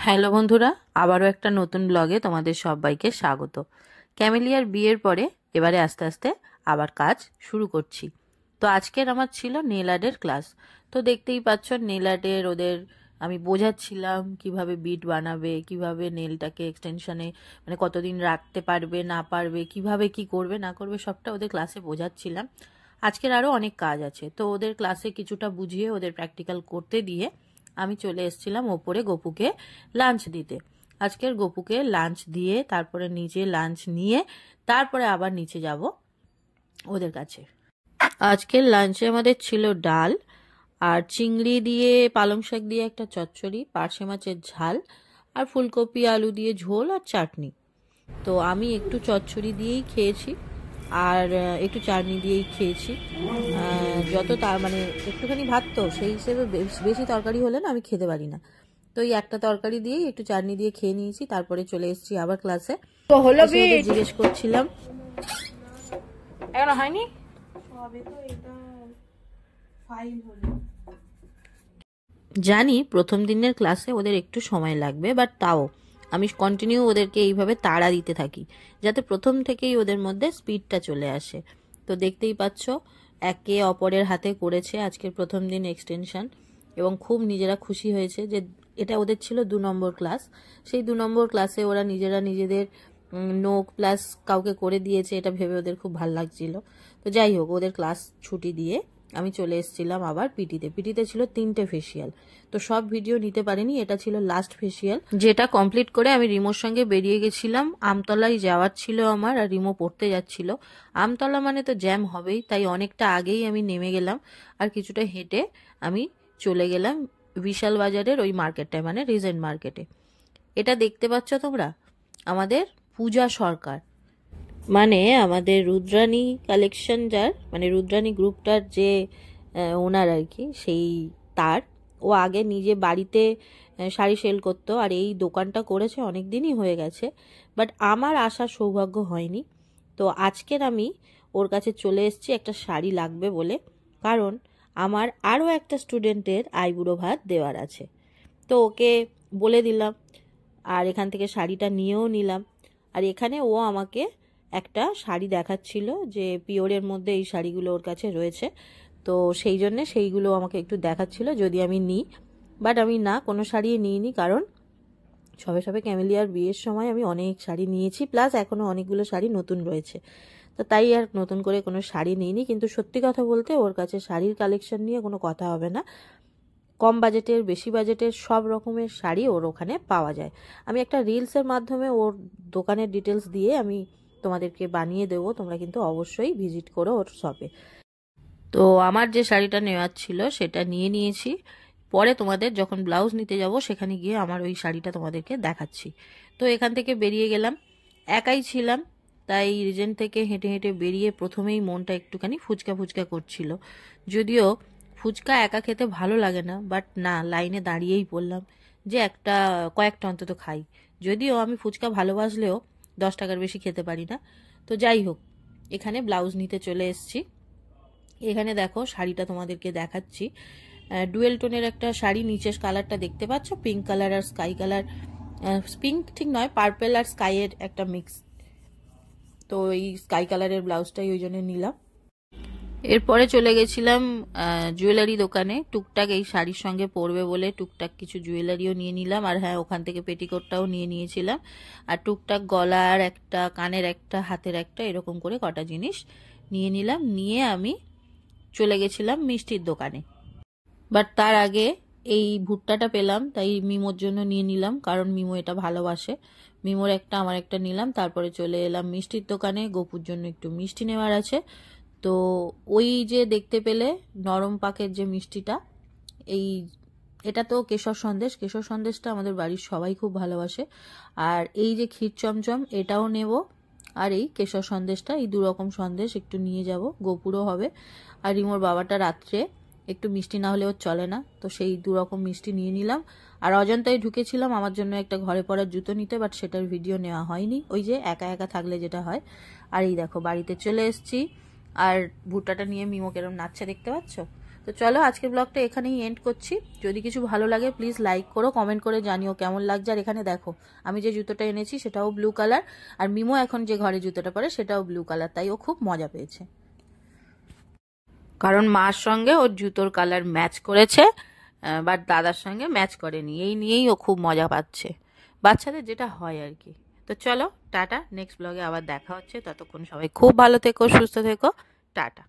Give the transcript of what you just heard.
Hello বন্ধুরা, আবারও একটা নতুন ব্লগে তোমাদের সবাইকে স্বাগত। ক্যামেলিয়ার বিয়ের পরে এবারে আস্তে আস্তে আবার কাজ শুরু করছি। তো আজকের আমার ছিল নেল আর্টের ক্লাস। তো দেখতেই পাচ্ছ নেল আর্টের ওদের আমি বোঝাচ্ছিলাম কিভাবে বিট বানাবে, কিভাবে নেলটাকে এক্সটেনশনে মানে কতদিন রাখতে পারবে না পারবে, কিভাবে কি করবে না করবে সবটা ওদের ক্লাসে বোঝাচ্ছিলাম। আজকের আরও অনেক কাজ আছে, তো ওদের ক্লাসে কিছুটা বুঝিয়ে ওদের প্র্যাকটিক্যাল করতে দিয়ে আমি চলে এসেছিলাম ওপরে গপুকে লাঞ্চ দিতে। আজকের গপুকে লাঞ্চ দিয়ে তারপরে নিচে লাঞ্চ নিয়ে তারপরে আবার নিচে যাব ওদের কাছে। আজকের লাঞ্চে আমাদের ছিল ডাল আর চিংড়ি দিয়ে পালং শাক দিয়ে একটা চচ্চড়ি, পার্শে মাছের ঝাল আর ফুলকপি আলু দিয়ে ঝোল আর চাটনি। তো আমি একটু চচ্চড়ি দিয়েই খেয়েছি আর একটু চাটনি দিয়েই খেয়েছি। যত তার মানে একটুখানি ভাত, তো সেই হিসেবে বেশি তরকারি হলে না আমি খেতে পারি না। তো এই একটা তরকারি দিয়েই একটু চাটনি দিয়ে খেয়ে নিয়েছি, তারপরে চলে এসেছি আবার ক্লাসে। তো হলো জিজ্ঞেস করছিলাম এখনো হয়নি, জানি প্রথম দিনের ক্লাসে ওদের একটু সময় লাগবে, বাট তাও আমি কন্টিনিউ ওদেরকে এইভাবে তাড়া দিতে থাকি যাতে প্রথম থেকেই ওদের মধ্যে স্পিডটা চলে আসে। তো দেখতেই পাচ্ছ একে অপরের হাতে করেছে আজকের প্রথম দিন এক্সটেনশন, এবং খুব নিজেরা খুশি হয়েছে যে এটা ওদের ছিল 2 নম্বর ক্লাস। সেই 2 নম্বর ক্লাসে ওরা নিজেরা নিজেদের নোক প্লাস কাউকে করে দিয়েছে, এটা ভেবে ওদের খুব ভালো লাগছিল। তো যাই হোক, ওদের ক্লাস ছুটি দিয়ে আমি চলে এসেছিলাম আবার পিটিতে ছিল 3টে ফেসিয়াল। তো সব ভিডিও নিতে পারিনি, এটা ছিল লাস্ট ফেসিয়াল, যেটা কমপ্লিট করে আমি রিমোর সঙ্গে বেরিয়ে গেছিলাম। আমতলায় যাওয়ার ছিল আমার, আর রিমো পড়তে যাচ্ছিল। আমতলা মানে তো জ্যাম হবেই, তাই অনেকটা আগেই আমি নেমে গেলাম আর কিছুটা হেঁটে আমি চলে গেলাম বিশাল বাজারের ওই মার্কেটটায়, মানে রিজেন্ট মার্কেটে। এটা দেখতে পাচ্ছ তোমরা, আমাদের পূজা সরকার, মানে আমাদের রুদ্রাণী কালেকশন যার, মানে রুদ্রাণী গ্রুপটার যে ওনার আর কি, সেই তার ও আগে নিজে বাড়িতে শাড়ি সেল করতো, আর এই দোকানটা করেছে অনেক দিনই হয়ে গেছে, বাট আমার আসার সৌভাগ্য হয়নি। তো আজকের আমি ওর কাছে চলে এসেছি একটা শাড়ি লাগবে বলে, কারণ আমার আরও একটা স্টুডেন্টের আইবুড়ো ভাত দেওয়ার আছে। তো ওকে বলে দিলাম আর এখান থেকে শাড়িটা নিয়েও নিলাম। আর এখানে ও আমাকে একটা শাড়ি দেখাচ্ছিল যে পিওরের মধ্যে এই শাড়িগুলো ওর কাছে রয়েছে, তো সেই জন্যে সেইগুলো আমাকে একটু দেখাচ্ছিল যদি আমি নিই, বাট আমি না, কোনো শাড়ি নিইনি, কারণ সবে সবে ক্যামেলিয়ার বিয়ের সময় আমি অনেক শাড়ি নিয়েছি, প্লাস এখনও অনেকগুলো শাড়ি নতুন রয়েছে, তো তাই আর নতুন করে কোনো শাড়ি নিইনি। কিন্তু সত্যি কথা বলতে ওর কাছে শাড়ির কালেকশন নিয়ে কোনো কথা হবে না, কম বাজেটের বেশি বাজেটের সব রকমের শাড়ি ওর ওখানে পাওয়া যায়। আমি একটা রিলসের মাধ্যমে ওর দোকানের ডিটেলস দিয়ে আমি তোমাদেরকে বানিয়ে দেবো, তোমরা কিন্তু অবশ্যই ভিজিট করো ওর শপে। তো আমার যে শাড়িটা নেওয়ার ছিল সেটা নিয়ে নিয়েছি, পরে তোমাদের যখন ব্লাউজ নিতে যাব সেখানে গিয়ে আমার ওই শাড়িটা তোমাদেরকে দেখাচ্ছি। তো এখান থেকে বেরিয়ে গেলাম, একাই ছিলাম, তাই রিজেন্ট থেকে হেঁটে হেঁটে বেরিয়ে প্রথমেই মনটা একটুখানি ফুচকা ফুচকা করছিল। যদিও ফুচকা একা খেতে ভালো লাগে না, বাট না, লাইনে দাঁড়িয়েই পড়লাম যে কয়েকটা অন্তত খাই। যদিও আমি ফুচকা ভালোবাসলেও 10 টাকার বেশি খেতে পারি না। তো যাই হোক, এখানে ব্লাউজ নিতে চলে এসেছি। এখানে দেখো শাড়িটা তোমাদেরকে দেখাচ্ছি, ডুয়েল টোনের একটা শাড়ি, নিচের কালারটা দেখতে পাচ্ছ পিঙ্ক কালার আর স্কাই কালার, পিঙ্ক ঠিক নয়, পার্পেল আর স্কাইয়ের একটা মিক্স। তো এই স্কাই কালারের ব্লাউজটাই ওই জন্য নিলাম। এরপরে চলে গেছিলাম জুয়েলারি দোকানে, টুকটাক এই শাড়ির সঙ্গে পরবে বলে টুকটাক কিছু জুয়েলারিও নিয়ে নিলাম, আর হ্যাঁ ওখান থেকে পেটিকোটটাও নিয়ে নিয়েছিলাম, আর টুকটাক গলার একটা, কানের একটা, হাতের একটা, এরকম করে কটা জিনিস নিয়ে নিলাম। নিয়ে আমি চলে গেছিলাম মিষ্টির দোকানে, বাট তার আগে এই ভুট্টাটা পেলাম তাই মিমোর জন্য নিয়ে নিলাম, কারণ মিমো এটা ভালোবাসে। মিমোর একটা আমার একটা নিলাম, তারপরে চলে এলাম মিষ্টির দোকানে, গোপুর জন্য একটু মিষ্টি নেওয়ার আছে। তো ওই যে দেখতে পেলে নরম পাকের যে মিষ্টিটা, এই এটা তো কেশর সন্দেশ, কেশর সন্দেশটা আমাদের বাড়ির সবাই খুব ভালোবাসে। আর এই যে ক্ষীর চমচম, এটাও নেব, আর এই কেশর সন্দেশটা, এই 2 রকম সন্দেশ একটু নিয়ে যাব, গোপুরও হবে। আর রিমোর বাবাটা রাত্রে একটু মিষ্টি না হলে ওর চলে না, তো সেই 2 রকম মিষ্টি নিয়ে নিলাম। আর অজন্তায় ঢুকেছিলাম আমার জন্য একটা ঘরে পরার জুতো নিতে, বাট সেটার ভিডিও নেওয়া হয়নি, ওই যে একা একা থাকলে যেটা হয়। আর এই দেখো বাড়িতে চলে এসেছি, আর ভুট্টাটা নিয়ে মিমো কেরম নাচছে দেখতে পাচ্ছ। তো চলো আজকের ব্লগটা এখানেই এন্ড করছি। যদি কিছু ভালো লাগে প্লিজ লাইক করো, কমেন্ট করে জানিও কেমন লাগছে। আর এখানে দেখো আমি যে জুতোটা এনেছি সেটাও ব্লু কালার, আর মিমো এখন যে ঘরে জুতোটা পরে সেটাও ব্লু কালার, তাই ও খুব মজা পেয়েছে, কারণ মার সঙ্গে ওর জুতোর কালার ম্যাচ করেছে, বাট দাদার সঙ্গে ম্যাচ করেনি। এই নিয়েই ও খুব মজা পাচ্ছে, বাচ্চাদের যেটা হয় আর কি। তো চলো টাটা, নেক্সট ব্লগে আবার দেখা হচ্ছে। ততক্ষণ সবাই খুব ভালো থেকো, সুস্থ থেকো, টাটা।